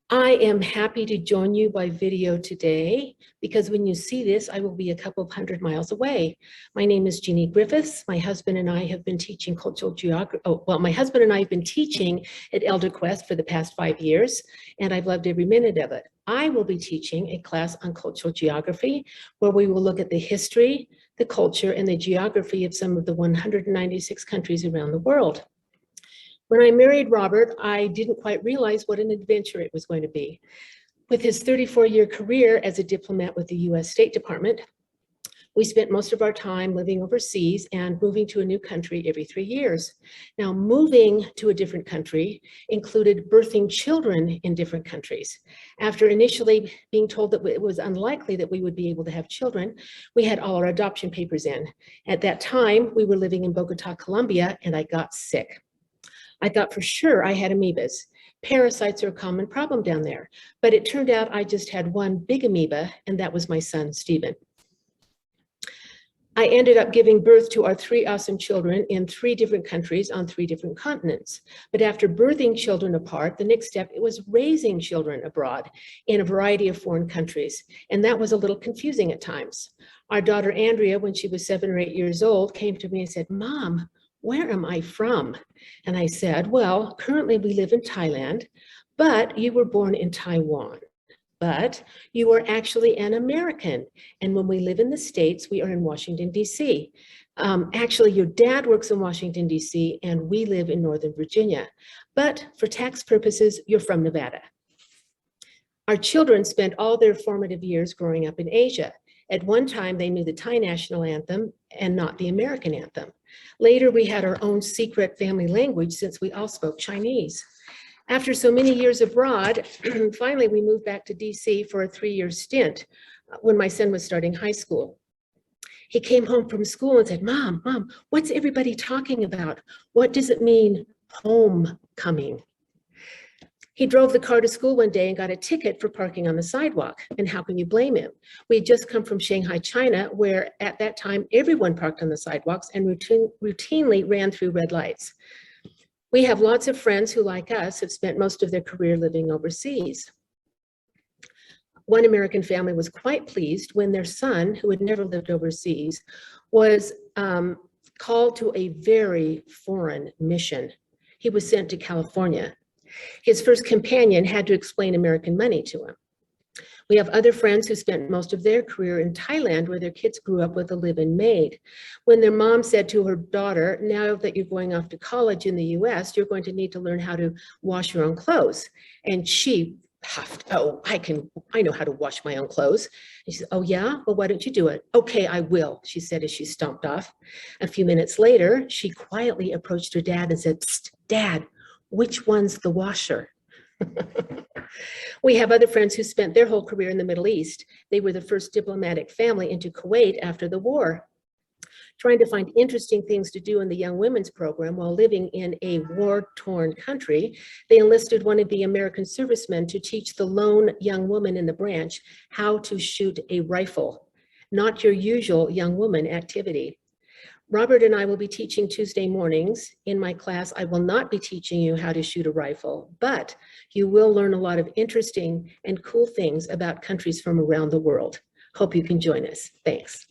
I am happy to join you by video today because when you see this, I will be a couple of 100 miles away. My name is Jeannie Griffiths. My husband and I have been teaching cultural geography. My husband and I have been teaching at Elder Quest for the past 5 years, and I've loved every minute of it. I will be teaching a class on cultural geography where we will look at the history, the culture, and the geography of some of the 196 countries around the world. When I married Robert, I didn't quite realize what an adventure it was going to be. With his 34-year career as a diplomat with the US State Department, we spent most of our time living overseas and moving to a new country every 3 years. Now, moving to a different country included birthing children in different countries. After initially being told that it was unlikely that we would be able to have children, we had all our adoption papers in. At that time, we were living in Bogota, Colombia, and I got sick. I thought for sure I had amoebas. Parasites are a common problem down there, but it turned out I just had one big amoeba, and that was my son, Stephen. I ended up giving birth to our 3 awesome children in 3 different countries on 3 different continents. But after birthing children apart, the next step, it was raising children abroad in a variety of foreign countries. And that was a little confusing at times. Our daughter, Andrea, when she was 7 or 8 years old, came to me and said, "Mom, where am I from?" And I said, "Well, currently we live in Thailand, but you were born in Taiwan. But you are actually an American. And when we live in the States, we are in Washington, D.C. Actually, your dad works in Washington, D.C., and we live in Northern Virginia. But for tax purposes, you're from Nevada." Our children spent all their formative years growing up in Asia. At one time, they knew the Thai national anthem and not the American anthem. Later, we had our own secret family language since we all spoke Chinese. After so many years abroad, finally, we moved back to DC for a 3-year stint when my son was starting high school. He came home from school and said, Mom, what's everybody talking about? What does it mean, homecoming?" He drove the car to school one day and got a ticket for parking on the sidewalk. And how can you blame him? We had just come from Shanghai, China, where at that time, everyone parked on the sidewalks and routinely ran through red lights. We have lots of friends who, like us, have spent most of their career living overseas. One American family was quite pleased when their son, who had never lived overseas, was called to a very foreign mission. He was sent to California. His first companion had to explain American money to him. We have other friends who spent most of their career in Thailand, where their kids grew up with a live-in maid. When their mom said to her daughter, "Now that you're going off to college in the US, you're going to need to learn how to wash your own clothes." And she puffed, "Oh, I know how to wash my own clothes." And she said, "Oh yeah? Well, why don't you do it?" "Okay, I will," she said as she stomped off. A few minutes later, she quietly approached her dad and said, "Psst, Dad, which one's the washer?" We have other friends who spent their whole career in the Middle East. They were the first diplomatic family into Kuwait after the war. Trying to find interesting things to do in the Young Women's Program while living in a war-torn country, they enlisted one of the American servicemen to teach the lone young woman in the branch how to shoot a rifle, not your usual young woman activity. Robert and I will be teaching Tuesday mornings. In my class, I will not be teaching you how to shoot a rifle, but you will learn a lot of interesting and cool things about countries from around the world. Hope you can join us. Thanks.